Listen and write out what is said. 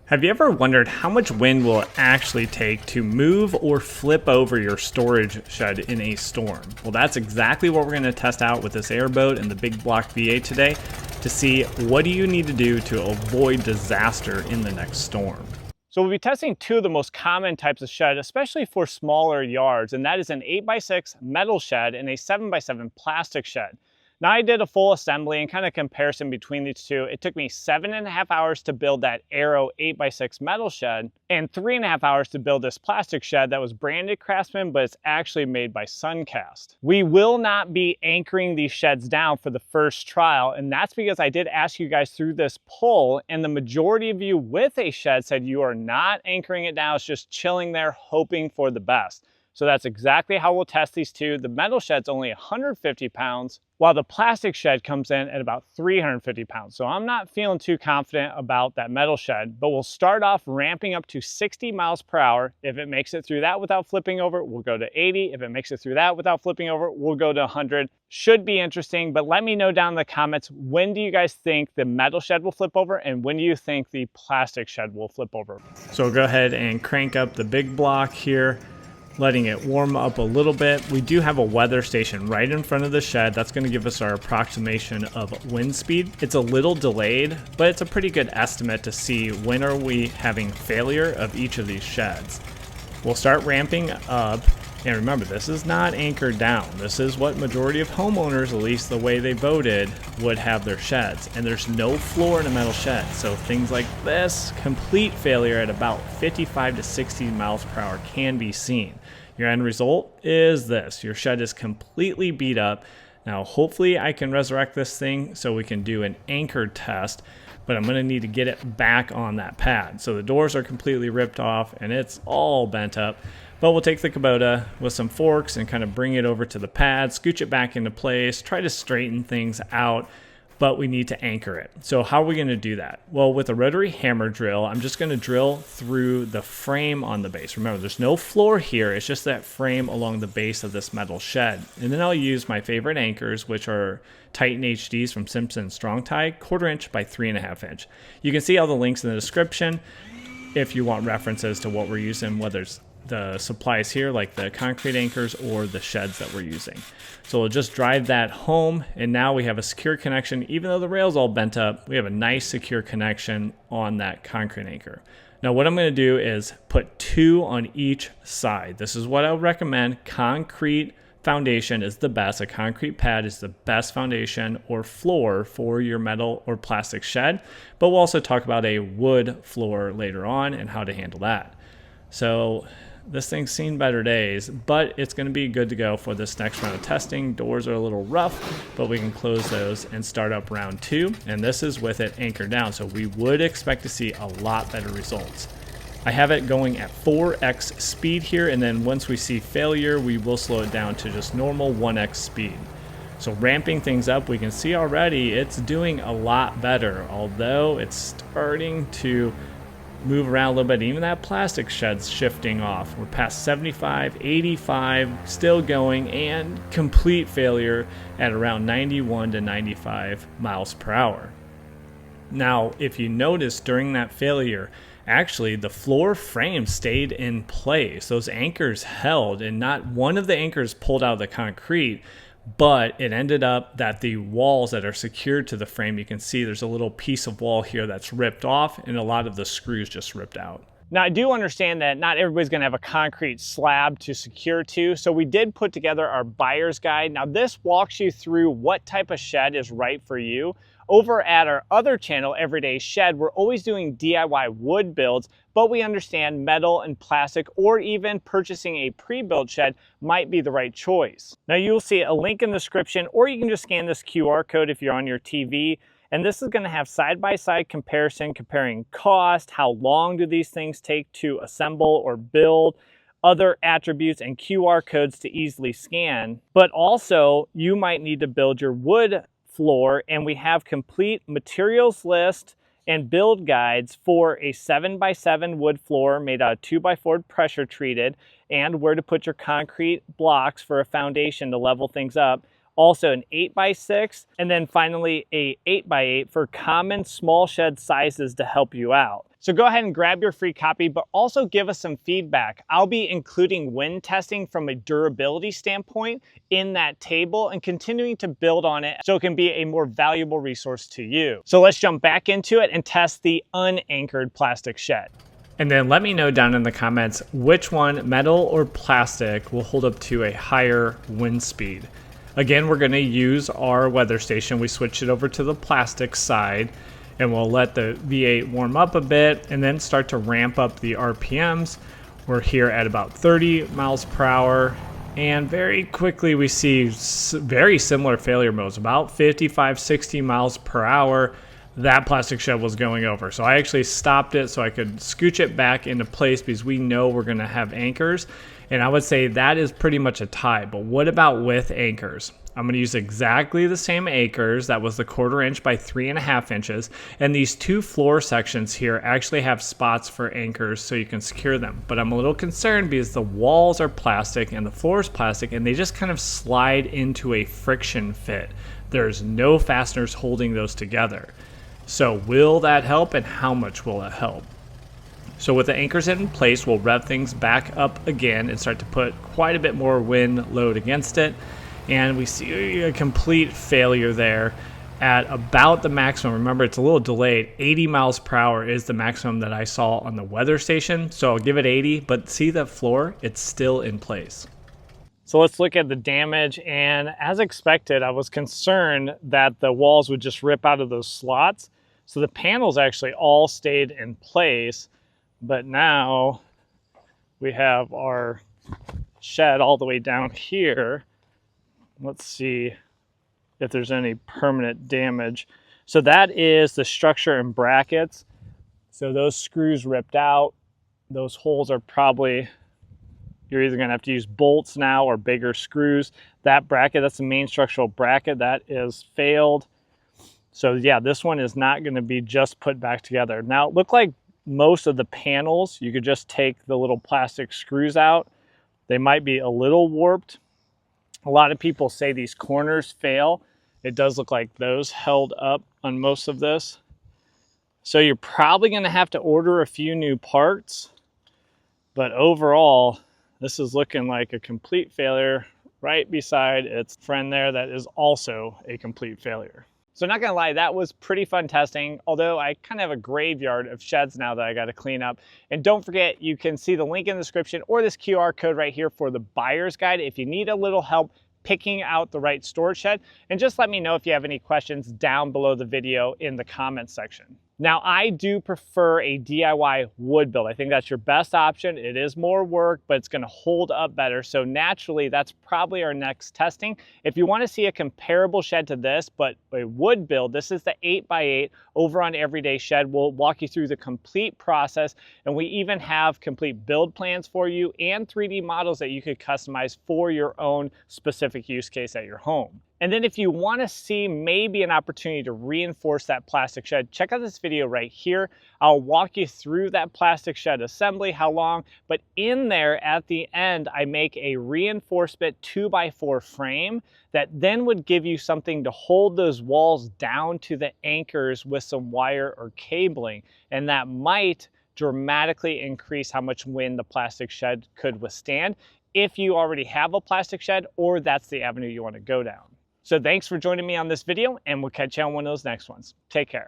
Have you ever wondered how much wind will it actually take to move or flip over your storage shed in a storm? Well, that's exactly what we're going to test out with this airboat and the Big Block V8 today to see what do you need to do to avoid disaster in the next storm. So we'll be testing two of the most common types of shed, especially for smaller yards, and that is an 8x6 metal shed and a 7x7 plastic shed. Now I did a full assembly and kind of comparison between these two. It took me 7.5 hours to build that Aero 8x6 metal shed and 3.5 hours to build this plastic shed that was branded Craftsman, but it's actually made by Suncast. We will not be anchoring these sheds down for the first trial, and that's because I did ask you guys through this poll, and the majority of you with a shed said you are not anchoring it down, it's just chilling there hoping for the best. So that's exactly how we'll test these two. The metal shed's only 150 pounds, while the plastic shed comes in at about 350 pounds. So I'm not feeling too confident about that metal shed, but we'll start off ramping up to 60 miles per hour. If it makes it through that without flipping over, we'll go to 80. If it makes it through that without flipping over, we'll go to 100. Should be interesting, but let me know down in the comments, when do you guys think the metal shed will flip over and when do you think the plastic shed will flip over? So we'll go ahead and crank up the Big Block here, letting it warm up a little bit. We do have a weather station right in front of the shed. That's going to give us our approximation of wind speed. It's a little delayed, but it's a pretty good estimate to see when are we having failure of each of these sheds. We'll start ramping up, and remember, this is not anchored down. This is what majority of homeowners, at least the way they voted, would have their sheds. And there's no floor in a metal shed, so things like this, complete failure at about 55 to 60 miles per hour can be seen. Your end result is this. Your shed is completely beat up. Now, hopefully I can resurrect this thing so we can do an anchored test, but I'm gonna need to get it back on that pad. So the doors are completely ripped off and it's all bent up, but we'll take the Kubota with some forks and kind of bring it over to the pad, scooch it back into place, try to straighten things out, but we need to anchor it. So how are we gonna do that? Well, with a rotary hammer drill, I'm just gonna drill through the frame on the base. Remember, there's no floor here, it's just that frame along the base of this metal shed. And then I'll use my favorite anchors, which are Titan HDs from Simpson Strong Tie, 1/4 inch by 3.5 inch. You can see all the links in the description if you want references to what we're using, whether it's the supplies here like the concrete anchors or the sheds that we're using. So we'll just drive that home, and now we have a secure connection. Even though the rail's all bent up, we have a nice secure connection on that concrete anchor. Now what I'm going to do is put 2 on each side. This is what I would recommend. Concrete foundation is the best. A concrete pad is the best foundation or floor for your metal or plastic shed, but we'll also talk about a wood floor later on and how to handle that. So this thing's seen better days, but it's going to be good to go for this next round of testing. Doors are a little rough, but we can close those and start up round 2. And this is with it anchored down, so we would expect to see a lot better results. I have it going at 4x speed here, and then once we see failure, we will slow it down to just normal 1x speed. So ramping things up, we can see already it's doing a lot better, although it's starting to move around a little bit. Even that plastic shed's shifting off. We're past 75, 85, still going, and complete failure at around 91 to 95 miles per hour. Now, if you notice during that failure, actually the floor frame stayed in place. Those anchors held, and not one of the anchors pulled out of the concrete, but it ended up that the walls that are secured to the frame, you can see there's a little piece of wall here that's ripped off, and a lot of the screws just ripped out. Now, I do understand that not everybody's going to have a concrete slab to secure to, so we did put together our buyer's guide. Now, this walks you through what type of shed is right for you. Over at our other channel, Everyday Shed, we're always doing DIY wood builds, but we understand metal and plastic, or even purchasing a pre-built shed might be the right choice. Now, you'll see a link in the description, or you can just scan this QR code if you're on your TV. And this is going to have side-by-side comparison, comparing cost, how long do these things take to assemble or build, other attributes and QR codes to easily scan. But also, you might need to build your wood floor, and we have complete materials list and build guides for a 7x7 wood floor made out of 2x4 pressure treated, and where to put your concrete blocks for a foundation to level things up. also an 8x6, and then finally a 8x8 for common small shed sizes to help you out. So go ahead and grab your free copy, but also give us some feedback. I'll be including wind testing from a durability standpoint in that table and continuing to build on it so it can be a more valuable resource to you. So let's jump back into it and test the unanchored plastic shed. And then let me know down in the comments which one, metal or plastic, will hold up to a higher wind speed. Again, we're going to use our weather station. We switched it over to the plastic side, and we'll let the V8 warm up a bit and then start to ramp up the RPMs. We're here at about 30 miles per hour, and very quickly we see very similar failure modes, about 55, 60 miles per hour. That plastic shed was going over. So I actually stopped it so I could scooch it back into place because we know we're gonna have anchors. And I would say that is pretty much a tie, but what about with anchors? I'm gonna use exactly the same anchors. That was the 1/4 inch by 3.5 inches. And these two floor sections here actually have spots for anchors so you can secure them. But I'm a little concerned because the walls are plastic and the floor is plastic and they just kind of slide into a friction fit. There's no fasteners holding those together. So will that help, and how much will it help? So with the anchors in place, we'll rev things back up again and start to put quite a bit more wind load against it. And we see a complete failure there at about the maximum. Remember, it's a little delayed. 80 miles per hour is the maximum that I saw on the weather station. So I'll give it 80, but see the floor? It's still in place. So let's look at the damage, and as expected, I was concerned that the walls would just rip out of those slots. So the panels actually all stayed in place, but now we have our shed all the way down here. Let's see if there's any permanent damage. So that is the structure and brackets. So those screws ripped out. Those holes are probably, you're either gonna have to use bolts now or bigger screws. That bracket, that's the main structural bracket, that is failed. So yeah, this one is not gonna be just put back together. Now it looked like most of the panels, you could just take the little plastic screws out. They might be a little warped. A lot of people say these corners fail. It does look like those held up on most of this. So you're probably gonna have to order a few new parts, but overall, this is looking like a complete failure right beside its friend there that is also a complete failure. So not gonna lie, that was pretty fun testing, although I kind of have a graveyard of sheds now that I gotta clean up. And don't forget, you can see the link in the description or this QR code right here for the buyer's guide if you need a little help picking out the right storage shed. And just let me know if you have any questions down below the video in the comments section. Now, I do prefer a DIY wood build. I think that's your best option. It is more work, but it's gonna hold up better. So naturally, that's probably our next testing. If you wanna see a comparable shed to this, but a wood build, this is the 8x8 over on Everyday Shed. We'll walk you through the complete process, and we even have complete build plans for you and 3D models that you could customize for your own specific use case at your home. And then if you want to see maybe an opportunity to reinforce that plastic shed, check out this video right here. I'll walk you through that plastic shed assembly, how long, but in there at the end, I make a reinforcement 2x4 frame that then would give you something to hold those walls down to the anchors with some wire or cabling. And that might dramatically increase how much wind the plastic shed could withstand if you already have a plastic shed or that's the avenue you want to go down. So thanks for joining me on this video, and we'll catch you on one of those next ones. Take care.